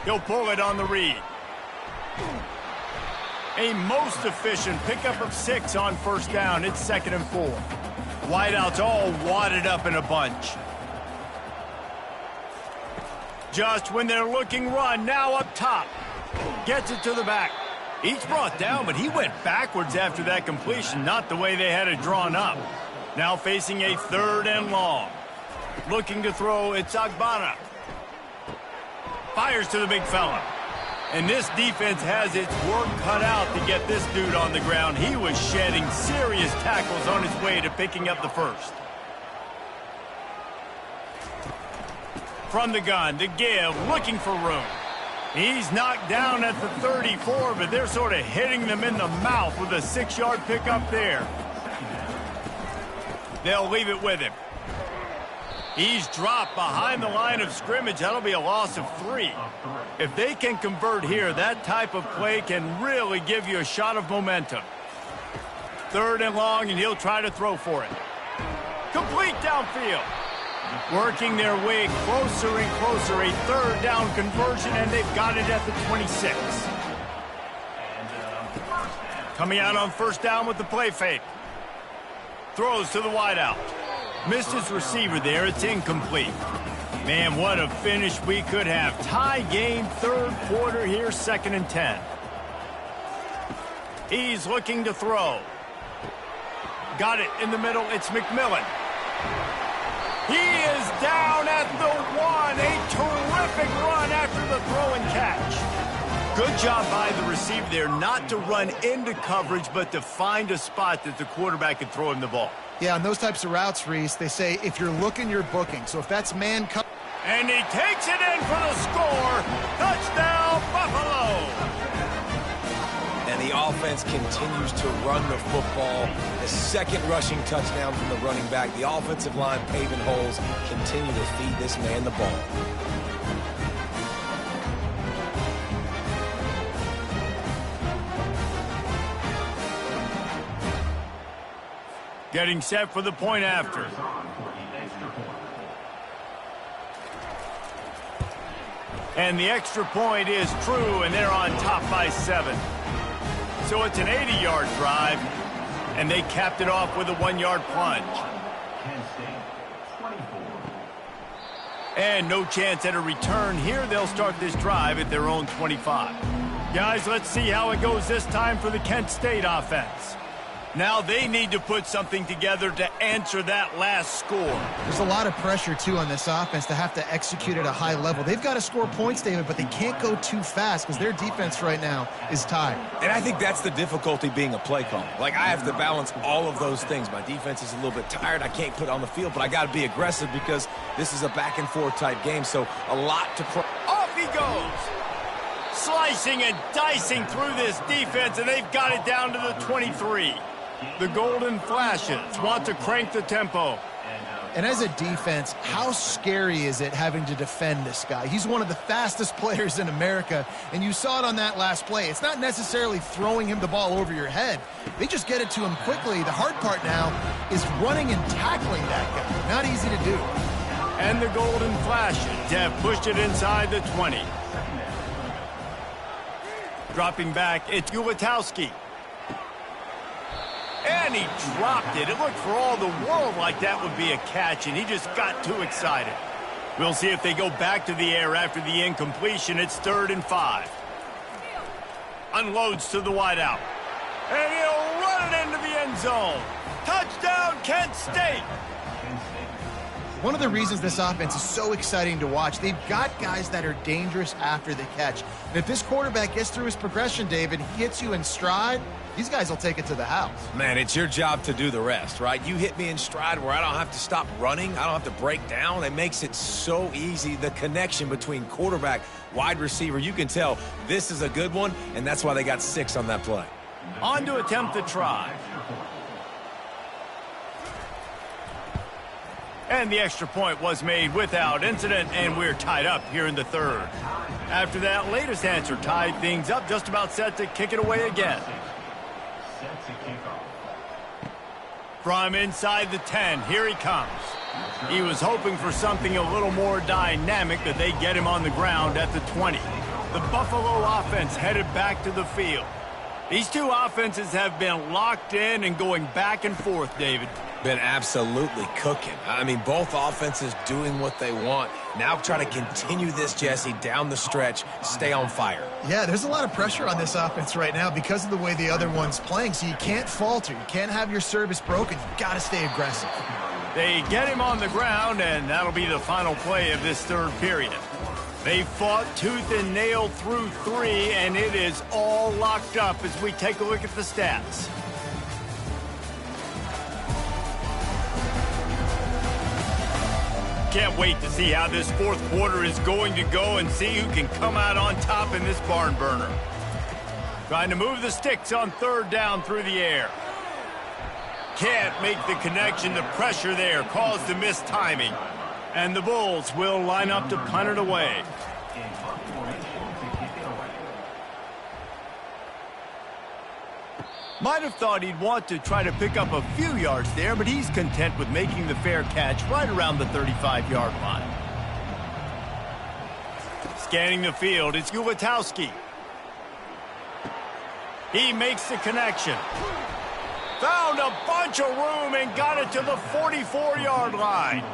He'll pull it on the read. A most efficient pickup of 6 on first down. It's 2nd and 4. Wideouts all wadded up in a bunch. Just when they're looking run, now up top. Gets it to the back. He's brought down, but he went backwards after that completion, not the way they had it drawn up. Now facing a 3rd and long. Looking to throw, it's Agbana. Fires to the big fella. And this defense has its work cut out to get this dude on the ground. He was shedding serious tackles on his way to picking up the first. From the gun, to give, looking for room. He's knocked down at the 34, but they're sort of hitting them in the mouth with a 6-yard pickup there. They'll leave it with him. He's dropped behind the line of scrimmage. That'll be a loss of 3. If they can convert here, that type of play can really give you a shot of momentum. 3rd and long, and he'll try to throw for it. Complete downfield. Working their way closer and closer. A 3rd down conversion, and they've got it at the 26. Coming out on first down with the play fake. Throws to the wideout. Missed his receiver there. It's incomplete. Man, what a finish we could have. Tie game, 3rd quarter here, 2nd and 10. He's looking to throw. Got it in the middle. It's McMillan. He is down at the 1. A terrific run after the throw and catch. Good job by the receiver there not to run into coverage, but to find a spot that the quarterback could throw him the ball. Yeah, on those types of routes, Reese, they say if you're looking, you're booking. So if that's man coverage. And he takes it in for the score. Touchdown, Buffalo. And the offense continues to run the football. The 2nd rushing touchdown from the running back. The offensive line paving holes. Continue to feed this man the ball. Getting set for the point after. And the extra point is true, and they're on top by 7. So it's an 80-yard drive, and they capped it off with a 1-yard plunge. And no chance at a return here. They'll start this drive at their own 25. Guys, let's see how it goes this time for the Kent State offense. Now they need to put something together to answer that last score. There's a lot of pressure, too, on this offense to have to execute at a high level. They've got to score points, David, but they can't go too fast because their defense right now is tied. And I think that's the difficulty being a play caller. Like, I have to balance all of those things. My defense is a little bit tired. I can't put it on the field, but I got to be aggressive because this is a back-and-forth type game, so a lot to... Off he goes! Slicing and dicing through this defense, and they've got it down to the 23. The Golden Flashes want to crank the tempo. And as a defense, how scary is it having to defend this guy? He's one of the fastest players in America, and you saw it on that last play. It's not necessarily throwing him the ball over your head. They just get it to him quickly. The hard part now is running and tackling that guy. Not easy to do. And the Golden Flashes have pushed it inside the 20. Dropping back, it's Ulatowski. And and he dropped it. It looked for all the world like that would be a catch, and he just got too excited. We'll see if they go back to the air after the incompletion. It's 3rd and 5. Unloads to the wideout. And he'll run it into the end zone. Touchdown, Kent State! One of the reasons this offense is so exciting to watch, they've got guys that are dangerous after the catch. And if this quarterback gets through his progression, David, he hits you in stride, these guys will take it to the house. Man, it's your job to do the rest, right? You hit me in stride where I don't have to stop running. I don't have to break down. It makes it so easy. The connection between quarterback, wide receiver, you can tell this is a good one, and that's why they got 6 on that play. On to attempt the try. And the extra point was made without incident, and we're tied up here in the 3rd. After that latest answer tied things up, just about set to kick it away again. From inside the 10, here he comes. He was hoping for something a little more dynamic, but they get him on the ground at the 20. The Buffalo offense headed back to the field. These two offenses have been locked in and going back and forth, David. Been absolutely cooking. I mean, both offenses doing what they want. Now try to continue this, Jesse, down the stretch, stay on fire. Yeah, there's a lot of pressure on this offense right now because of the way the other one's playing, so you can't falter. You can't have your service broken. You've got to stay aggressive. They get him on the ground, and that'll be the final play of this 3rd period. They fought tooth and nail through 3, and it is all locked up as we take a look at the stats. Can't wait to see how this 4th quarter is going to go and see who can come out on top in this barn burner. Trying to move the sticks on 3rd down through the air. Can't make the connection. The pressure there caused the missed timing. And the Bulls will line up to punt it away. Might have thought he'd want to try to pick up a few yards there, but he's content with making the fair catch right around the 35-yard line. Scanning the field, it's Ulatowski. He makes the connection. Found a bunch of room and got it to the 44-yard line.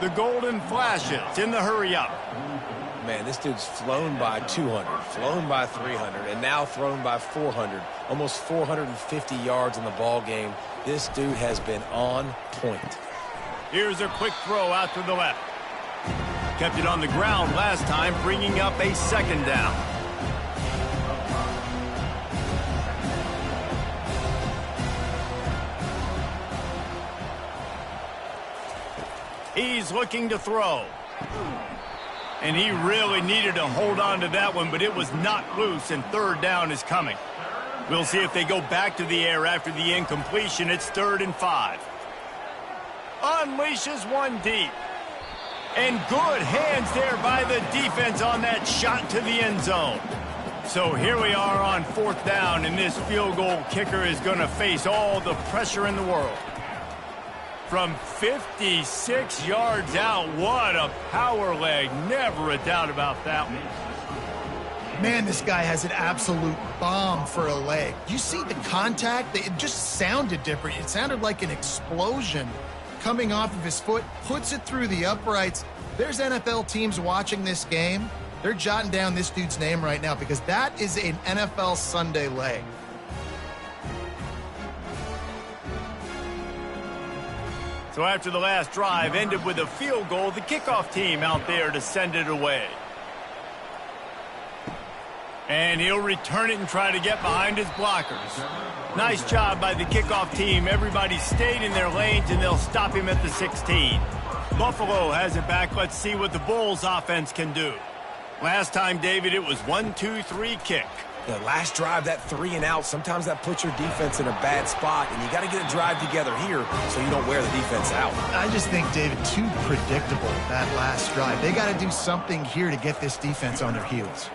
The golden flashes in the hurry-up. Man, this dude's flown by 200, flown by 300, and now thrown by 400. Almost 450 yards in the ball game. This dude has been on point. Here's a quick throw out to the left. Kept it on the ground last time, bringing up a 2nd down. He's looking to throw. And he really needed to hold on to that one, but it was not loose, and 3rd down is coming. We'll see if they go back to the air after the incompletion. It's 3rd and 5. Unleashes one deep. And good hands there by the defense on that shot to the end zone. So here we are on 4th down, and this field goal kicker is going to face all the pressure in the world. From 56 yards out, what a power leg. Never a doubt about that one. Man, this guy has an absolute bomb for a leg. You see the contact? It just sounded different. It sounded like an explosion coming off of his foot, puts it through the uprights. There's NFL teams watching this game. They're jotting down this dude's name right now because that is an NFL Sunday leg. So after the last drive ended with a field goal, the kickoff team out there to send it away. And he'll return it and try to get behind his blockers. Nice job by the kickoff team. Everybody stayed in their lanes, and they'll stop him at the 16. Buffalo has it back. Let's see what the Bulls offense can do. Last time, David, it was 1-2-3 kick. The last drive, that 3 and out, sometimes that puts your defense in a bad spot, and you got to get a drive together here so you don't wear the defense out. I just think, David, too predictable, that last drive. They got to do something here to get this defense on their heels.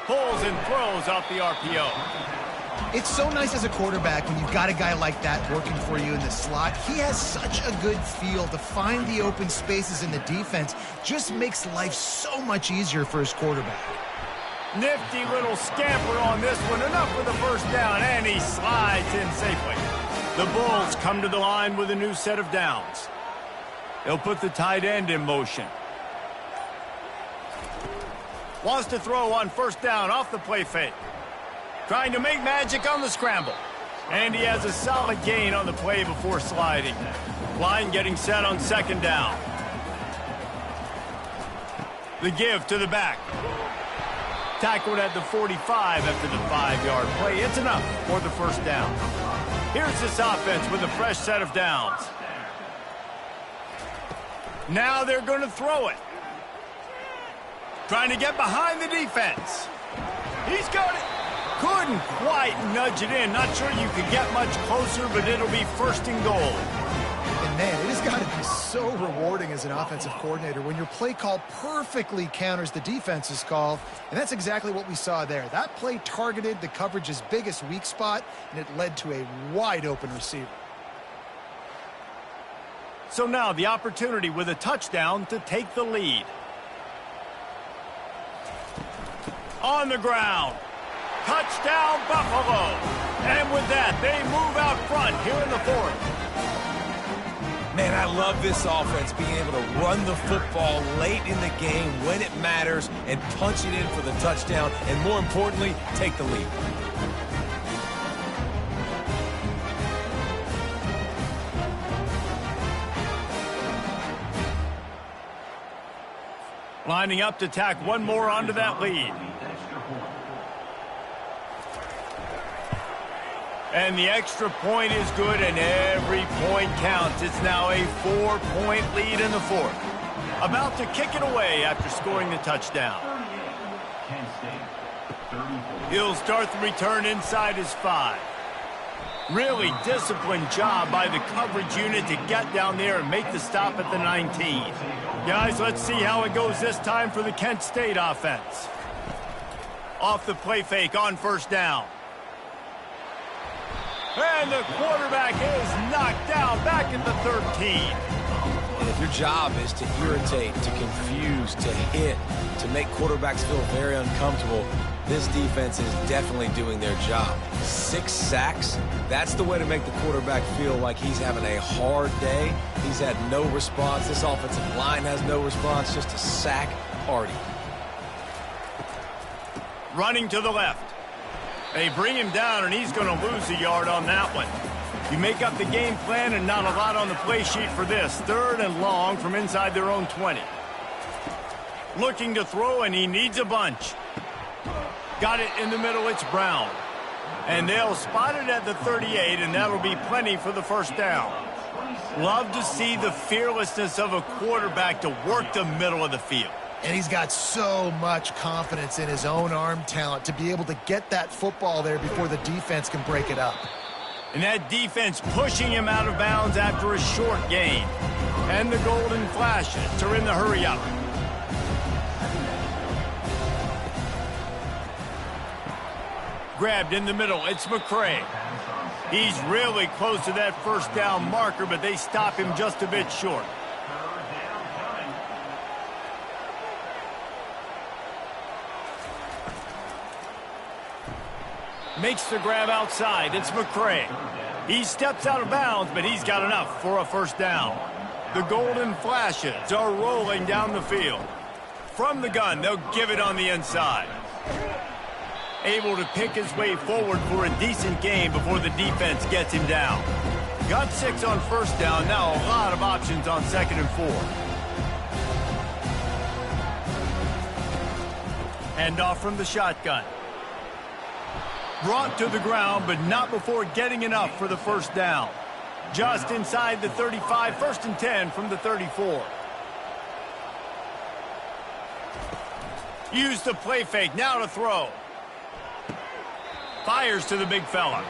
Pulls and throws off the RPO. It's so nice as a quarterback when you've got a guy like that working for you in the slot. He has such a good feel to find the open spaces in the defense. Just makes life so much easier for his quarterback. Nifty little scamper on this one. Enough for the first down, and he slides in safely. The Bulls come to the line with a new set of downs. They'll put the tight end in motion. Wants to throw on first down off the play fake. Trying to make magic on the scramble. And he has a solid gain on the play before sliding. Line getting set on second down. The give to the back. Tackled at the 45 after the 5-yard play. It's enough for the first down. Here's this offense with a fresh set of downs. Now they're going to throw it. Trying to get behind the defense. He's got it. Couldn't quite nudge it in. Not sure you could get much closer, but it'll be first and goal. And man, it has got to be so rewarding as an offensive coordinator when your play call perfectly counters the defense's call. And that's exactly what we saw there. That play targeted the coverage's biggest weak spot, and it led to a wide open receiver. So now the opportunity with a touchdown to take the lead. On the ground. Touchdown, Buffalo. And with that, they move out front here in the fourth. Man, I love this offense being able to run the football late in the game when it matters and punch it in for the touchdown and, more importantly, take the lead. Lining up to tack one more onto that lead. And the extra point is good, and every point counts. It's now a 4-point lead in the fourth. About to kick it away after scoring the touchdown. He'll start the return inside his 5. Really disciplined job by the coverage unit to get down there and make the stop at the 19. Guys, let's see how it goes this time for the Kent State offense. Off the play fake on first down. And the quarterback is knocked down back at the 13. And if your job is to irritate, to confuse, to hit, to make quarterbacks feel very uncomfortable, this defense is definitely doing their job. 6 sacks, that's the way to make the quarterback feel like he's having a hard day. He's had no response. This offensive line has no response, just a sack party. Running to the left. They bring him down, and he's going to lose a yard on that one. You make up the game plan, and not a lot on the play sheet for this. 3rd and long from inside their own 20. Looking to throw, and he needs a bunch. Got it in the middle. It's Brown. And they'll spot it at the 38, and that'll be plenty for the first down. Love to see the fearlessness of a quarterback to work the middle of the field. And he's got so much confidence in his own arm talent to be able to get that football there before the defense can break it up. And that defense pushing him out of bounds after a short gain. And the Golden Flashes are in the hurry-up. Grabbed in the middle. It's McCray. He's really close to that first down marker, but they stop him just a bit short. Makes the grab outside. It's McCray. He steps out of bounds, but he's got enough for a first down. The Golden Flashes are rolling down the field. From the gun, they'll give it on the inside. Able to pick his way forward for a decent gain before the defense gets him down. Got 6 on first down. Now a lot of options on 2nd and 4. Hand off from the shotgun. Brought to the ground, but not before getting enough for the first down. Just inside the 35, 1st and 10 from the 34. Use the play fake, now to throw. Fires to the big fella.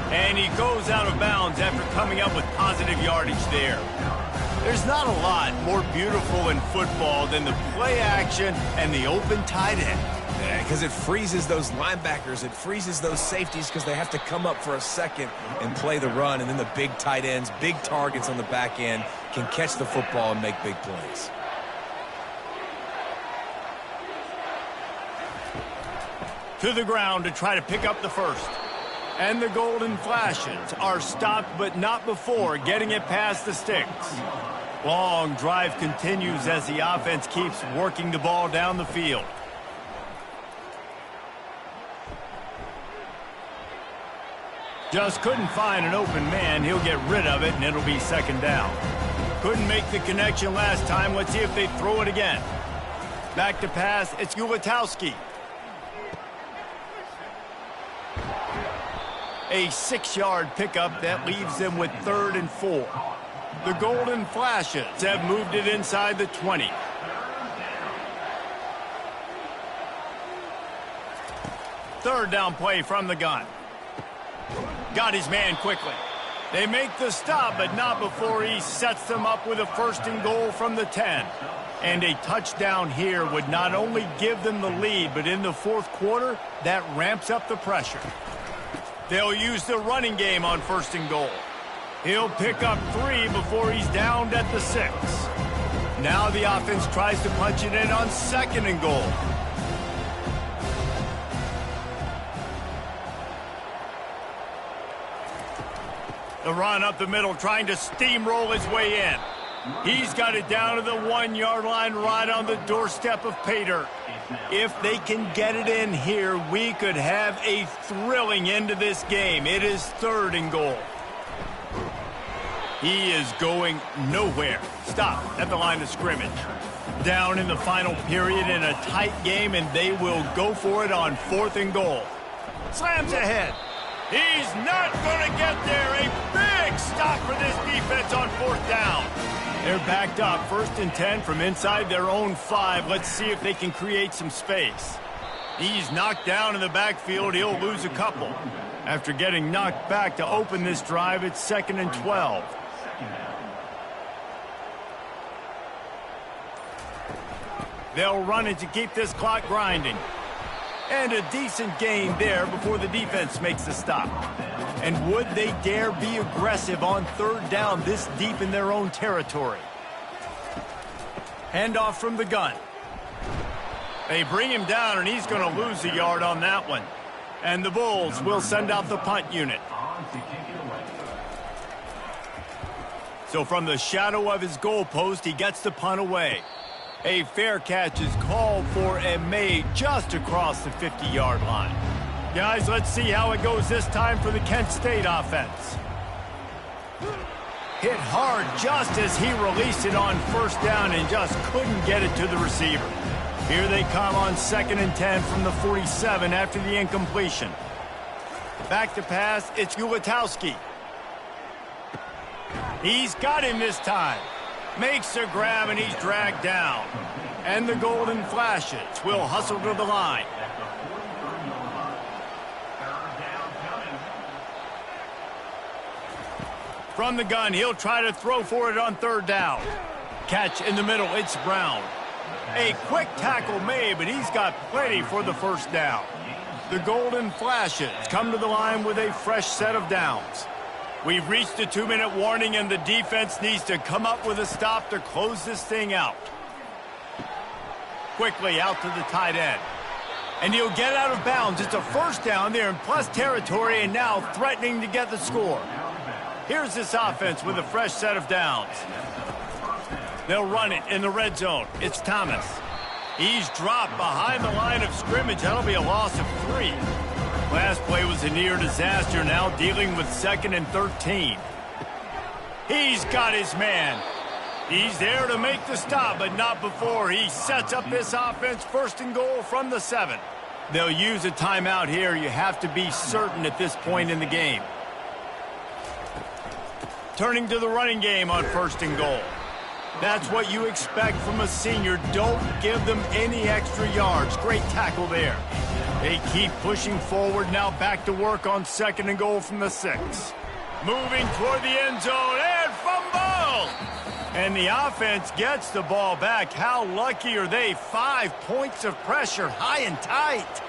And he goes out of bounds after coming up with positive yardage there. There's not a lot more beautiful in football than the play action and the open tight end. Because it freezes those linebackers. It freezes those safeties because they have to come up for a second and play the run. And then the big tight ends, big targets on the back end can catch the football and make big plays. To the ground to try to pick up the first. And the Golden Flashes are stopped, but not before getting it past the sticks. Long drive continues as the offense keeps working the ball down the field. Just couldn't find an open man. He'll get rid of it, and it'll be second down. Couldn't make the connection last time. Let's see if they throw it again. Back to pass. It's Ulatowski. A 6-yard pickup that leaves them with 3rd and 4. The Golden Flashes have moved it inside the 20. Third down play from the gun. Got his man quickly. They make the stop, but not before he sets them up with a 1st and goal from the 10. And a touchdown here would not only give them the lead, but in the 4th quarter, that ramps up the pressure. They'll use the running game on 1st and goal. He'll pick up 3 before he's downed at the 6. Now the offense tries to punch it in on 2nd and goal. The run up the middle, trying to steamroll his way in. He's got it down to the 1-yard line, right on the doorstep of pay dirt. If they can get it in here, we could have a thrilling end to this game. It is 3rd and goal. He is going nowhere. Stop at the line of scrimmage. Down in the final period in a tight game, and they will go for it on 4th and goal. Slams ahead. He's not going to get there. A big stop for this defense on 4th down. They're backed up, 1st and 10 from inside their own 5. Let's see if they can create some space. He's knocked down in the backfield. He'll lose a couple. After getting knocked back to open this drive, it's 2nd and 12. They'll run it to keep this clock grinding. And a decent gain there before the defense makes the stop. And would they dare be aggressive on 3rd down this deep in their own territory? Handoff from the gun. They bring him down, and he's going to lose a yard on that one. And the Bulls will send out the punt unit. So from the shadow of his goalpost, he gets the punt away. A fair catch is called for and made just across the 50-yard line. Guys, let's see how it goes this time for the Kent State offense. Hit hard just as he released it on 1st down and just couldn't get it to the receiver. Here they come on 2nd and 10 from the 47 after the incompletion. Back to pass, it's Ulatowski. He's got him this time. Makes a grab, and he's dragged down. And the Golden Flashes will hustle to the line. From the gun, he'll try to throw for it on 3rd down. Catch in the middle, it's Brown. A quick tackle made, but he's got plenty for the 1st down. The Golden Flashes come to the line with a fresh set of downs. We've reached a 2-minute warning, and the defense needs to come up with a stop to close this thing out. Quickly out to the tight end. And he'll get out of bounds. It's a 1st down there in plus territory, and now threatening to get the score. Here's this offense with a fresh set of downs. They'll run it in the red zone. It's Thomas. He's dropped behind the line of scrimmage. That'll be a loss of 3. Last play was a near disaster, now dealing with 2nd and 13. He's got his man. He's there to make the stop, but not before he sets up this offense 1st and goal from the 7. They'll use a timeout here. You have to be certain at this point in the game. Turning to the running game on 1st and goal. That's what you expect from a senior. Don't give them any extra yards. Great tackle there. They keep pushing forward, now back to work on 2nd and goal from the 6. Moving toward the end zone, and fumble! And the offense gets the ball back. How lucky are they? 5 points of pressure, high and tight.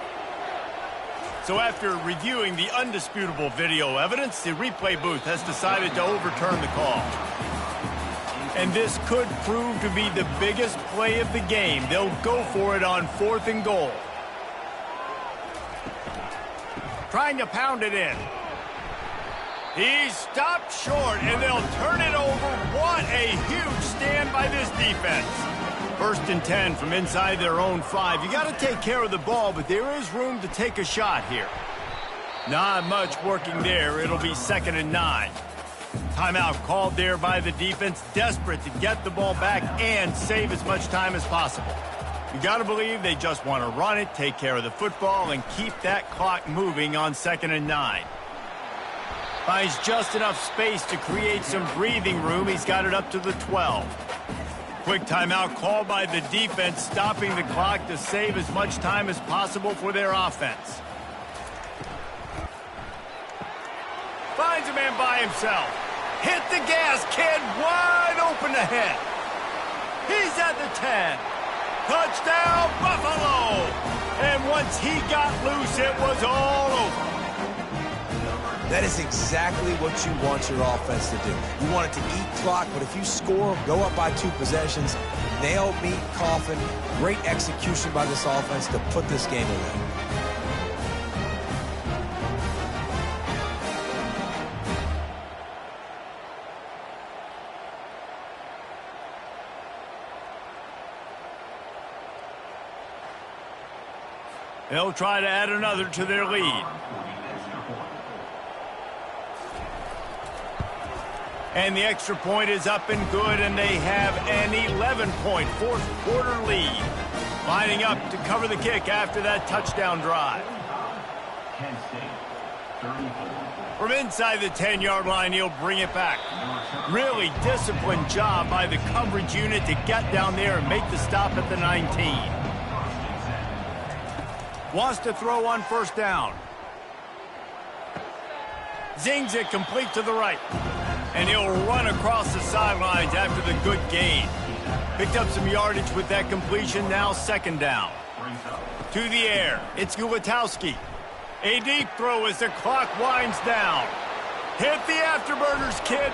So after reviewing the undisputable video evidence, the replay booth has decided to overturn the call. And this could prove to be the biggest play of the game. They'll go for it on 4th and goal. Trying to pound it in. He's stopped short, and they'll turn it over. What a huge stand by this defense. 1st and 10 from inside their own 5. You got to take care of the ball, but there is room to take a shot here. Not much working there. It'll be 2nd and 9. Timeout called there by the defense, desperate to get the ball back and save as much time as possible. You got to believe they just want to run it, take care of the football, and keep that clock moving on 2nd and 9. Finds just enough space to create some breathing room. He's got it up to the 12. Quick timeout called by the defense, stopping the clock to save as much time as possible for their offense. Finds a man by himself. Hit the gas, kid. Wide open ahead. He's at the 10. Touchdown, Buffalo! And once he got loose, it was all over. That is exactly what you want your offense to do. You want it to eat clock, but if you score, go up by 2 possessions, nail, meet, coffin, great execution by this offense to put this game away. They'll try to add another to their lead. And the extra point is up and good, and they have an 11-point fourth-quarter lead. Lining up to cover the kick after that touchdown drive. From inside the 10-yard line, he'll bring it back. Really disciplined job by the coverage unit to get down there and make the stop at the 19. Wants to throw on 1st down. Zings it complete to the right. And he'll run across the sidelines after the good gain. Picked up some yardage with that completion, now 2nd down. To the air, it's Gulitowski. A deep throw as the clock winds down. Hit the afterburners, kid.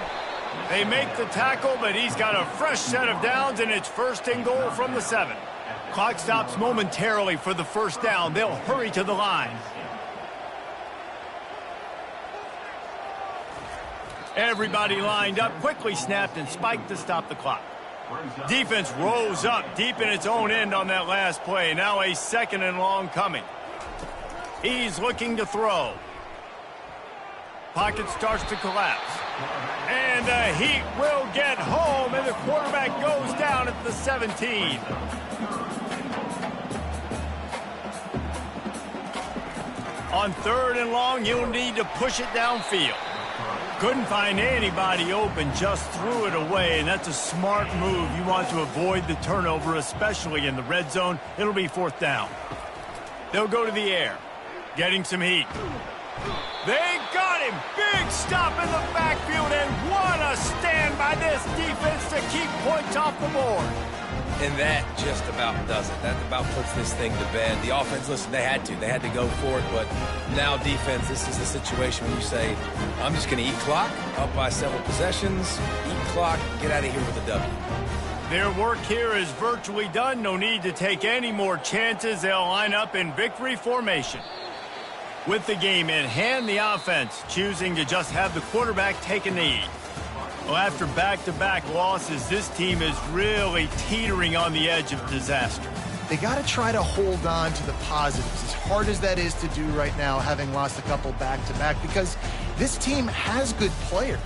They make the tackle, but he's got a fresh set of downs, and it's 1st and goal from the 7. Clock stops momentarily for the 1st down. They'll hurry to the line. Everybody lined up, quickly snapped and spiked to stop the clock. Defense rose up deep in its own end on that last play. Now a 2nd and long coming. He's looking to throw. Pocket starts to collapse. And the Heat will get home, and the quarterback goes down at the 17. On 3rd and long, you'll need to push it downfield. Couldn't find anybody open, just threw it away, and that's a smart move. You want to avoid the turnover, especially in the red zone. It'll be 4th down. They'll go to the air, getting some heat. They got him! Big stop in the backfield, and what a stand by this defense to keep points off the board. And that just about does it. That about puts this thing to bed. The offense, listen, they had to go for it, but now defense, this is the situation where you say, I'm just going to eat clock, up by several possessions, eat clock, get out of here with a W. Their work here is virtually done. No need to take any more chances. They'll line up in victory formation. With the game in hand, the offense choosing to just have the quarterback take a knee. Well, after back-to-back losses, this team is really teetering on the edge of disaster. They got to try to hold on to the positives, as hard as that is to do right now, having lost a couple back-to-back, because this team has good players,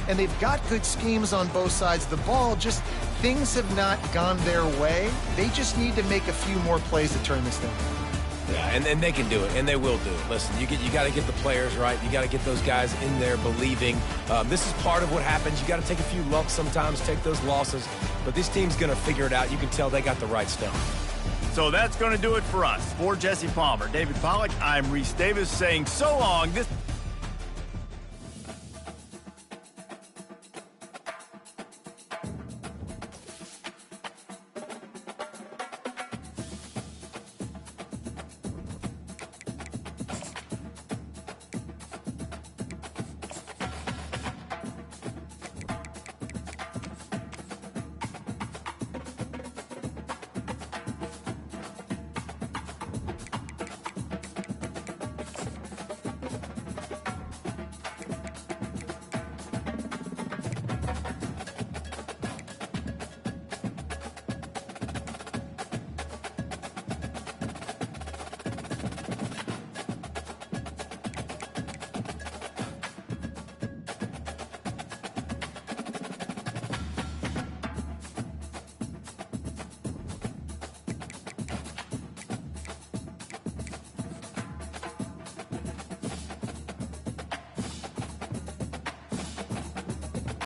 and they've got good schemes on both sides of the ball, just things have not gone their way. They just need to make a few more plays to turn this thing around. Yeah, and they can do it, and they will do it. Listen, you got to get the players right. You got to get those guys in there believing. This is part of what happens. You got to take a few lumps sometimes, take those losses. But this team's going to figure it out. You can tell they got the right stuff. So that's going to do it for us. For Jesse Palmer, David Pollack, I'm Reese Davis saying so long. This